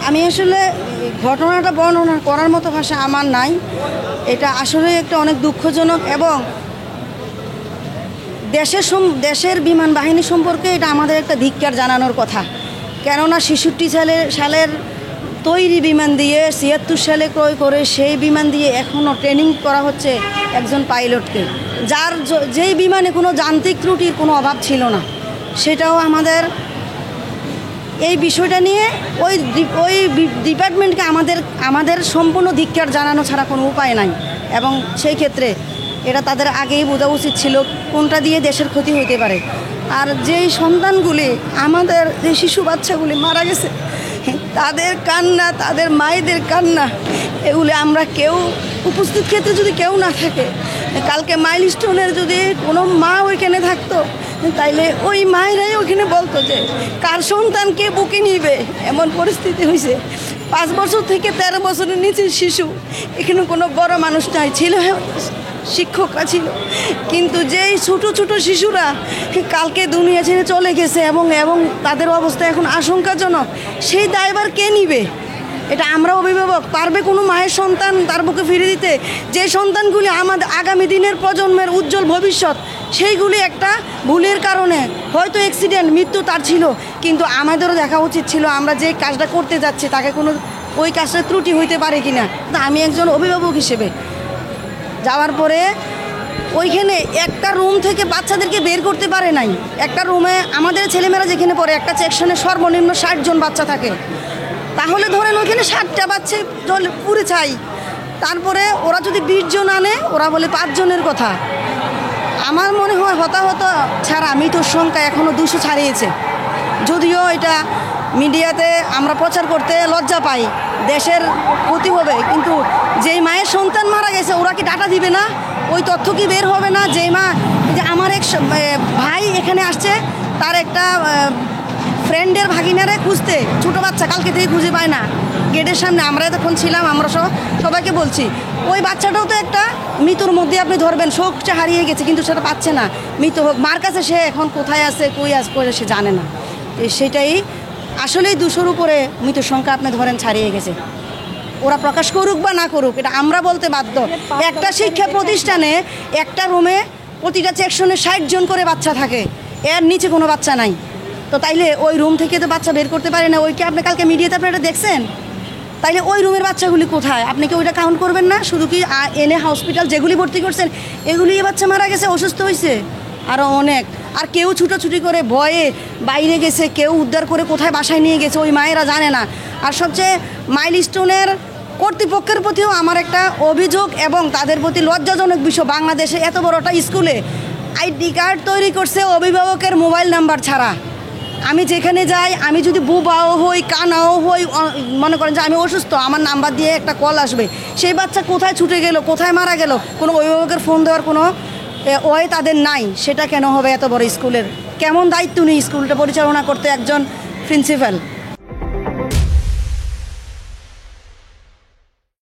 আমি আসলে ঘটনাটা বর্ণনা করার মতো ভাষা আমার নাই। এটা আসলে একটা অনেক দুঃখজনক এবং দেশের বিমান বাহিনী সম্পর্কে এটা আমাদের একটা ধিক্কার জানানোর কথা। কেননা ৬৬ সালের তৈরি বিমান দিয়ে ৭৬ সালে ক্রয় করে সেই বিমান দিয়ে এখনও ট্রেনিং করা হচ্ছে একজন পাইলটকে, যেই বিমানে কোনো যান্ত্রিক ত্রুটির কোনো অভাব ছিল না। সেটাও এই বিষয়টা নিয়ে ওই ডিপার্টমেন্টকে আমাদের সম্পূর্ণ ধিক্কার জানানো ছাড়া কোনো উপায় নাই। এবং সেই ক্ষেত্রে এটা তাদের আগেই বোঝা উচিত ছিল কোনটা দিয়ে দেশের ক্ষতি হতে পারে। আর যেই সন্তানগুলি আমাদের যে শিশু বাচ্চাগুলি মারা গেছে, তাদের কান্না, তাদের মায়েদের কান্না, এগুলি আমরা কেউ উপস্থিত ক্ষেত্রে যদি কেউ না থাকে, কালকে মাইলস্টোনের যদি কোনো মা ওইখানে থাকতো, তাইলে ওই মায়েরাই ওইখানে বলতো যে কার সন্তানকে বুকে নিবে। এমন পরিস্থিতি হয়েছে। 5 বছর থেকে 13 বছরের নিচের শিশু, এখানে কোনো বড় মানুষ নাই, ছিল শিক্ষকরা ছিল, কিন্তু যেই ছোট ছোট শিশুরা কালকে দুনিয়া ছেড়ে চলে গেছে এবং তাদের অবস্থা এখন আশঙ্কাজনক, সেই দায়ভার কে নিবে? এটা আমরা অভিভাবক পারবে কোনো মায়ের সন্তান তার বুকে ফিরে দিতে? যে সন্তানগুলি আমাদের আগামী দিনের প্রজন্মের উজ্জ্বল ভবিষ্যৎ, সেইগুলি একটা ভুলের কারণে হয়তো অ্যাক্সিডেন্ট, মৃত্যু তার ছিল, কিন্তু আমাদেরও দেখা উচিত ছিল আমরা যে কাজটা করতে যাচ্ছি তাকে কোনো ওই কাজটা ত্রুটি হইতে পারে কি না। আমি একজন অভিভাবক হিসেবে যাওয়ার পরে ওইখানে একটা রুম থেকে বাচ্চাদেরকে বের করতে পারে নাই। একটা রুমে আমাদের ছেলেমেয়েরা যেখানে পড়ে একটা সেকশনে সর্বনিম্ন 60 জন বাচ্চা থাকে। তাহলে ধরেন ওইখানে 60টা বাচ্চা পুরে চাই, তারপরে ওরা যদি 20 জন আনে, ওরা বলে 5 জনের কথা। আমার মনে হয় হতাহত ছাড়া মৃত্যুর সংখ্যা এখনও 200 ছাড়িয়েছে। যদিও এটা মিডিয়াতে আমরা প্রচার করতে লজ্জা পাই, দেশের ক্ষতি হবে, কিন্তু যেই মায়ের সন্তান মারা গেছে ওরা কি ডাটা দিবে না? ওই তথ্য কি বের হবে না? যেই মা, যে আমার এক ভাই এখানে আসছে, তার একটা ফ্রেন্ডের ভাগিনারে খুঁজতে, ছোটো বাচ্চা কালকে থেকে খুঁজে পায় না, গেটের সামনে আমরা তখন ছিলাম, আমরা সবাইকে বলছি ওই বাচ্চাটাও তো একটা মৃত্যুর মধ্যে আপনি ধরবেন, শোকটা হারিয়ে গেছে কিন্তু সেটা পাচ্ছে না, মৃত্যু হোক মার কাছে, সে এখন কোথায় আছে কই আসবে সে জানে না। সেটাই আসলেই 200-র উপরে মৃত্যুর সংখ্যা আপনি ধরেন ছাড়িয়ে গেছে। ওরা প্রকাশ করুক বা না করুক, এটা আমরা বলতে বাধ্য। একটা শিক্ষা প্রতিষ্ঠানে একটা রুমে প্রতিটা সেকশনে 60 জন করে বাচ্চা থাকে, এর নিচে কোনো বাচ্চা নাই। তো তাইলে ওই রুম থেকে তো বাচ্চা বের করতে পারে না। ওইকে আপনি কালকে মিডিয়াতে আপনারা দেখছেন, তাইলে ওই রুমের বাচ্চাগুলি কোথায়? আপনি কি ওইটা কাউন্ট করবেন না? শুধু কি এনে হসপিটাল যেগুলি ভর্তি করছেন এগুলি বাচ্চা মারা গেছে, অসুস্থ হয়েছে আরও অনেক। আর কেউ ছুটোছুটি করে ভয়ে বাইরে গেছে, কেউ উদ্ধার করে কোথায় বাসায় নিয়ে গেছে ওই মায়েরা জানে না। আর সবচেয়ে মাইলস্টোনের কর্তৃপক্ষের প্রতিও আমার একটা অভিযোগ এবং তাদের প্রতি লজ্জাজনক বিষয়, বাংলাদেশে এত বড় একটা স্কুলে আইডি কার্ড তৈরি করছে অভিভাবকের মোবাইল নাম্বার ছাড়া। আমি যেখানে যাই, আমি যদি বুবাও হই, কানাও হই, মনে করেন যে আমি অসুস্থ, আমার নাম্বার দিয়ে একটা কল আসবে, সেই বাচ্চা কোথায় ছুটে গেল, কোথায় মারা গেল, কোনো অভিভাবকের ফোন দেওয়ার কোনো ওয়ে তাদের নাই। সেটা কেন হবে? এত বড় স্কুলের কেমন দায়িত্ব নেই স্কুলটা পরিচালনা করতে একজন প্রিন্সিপাল?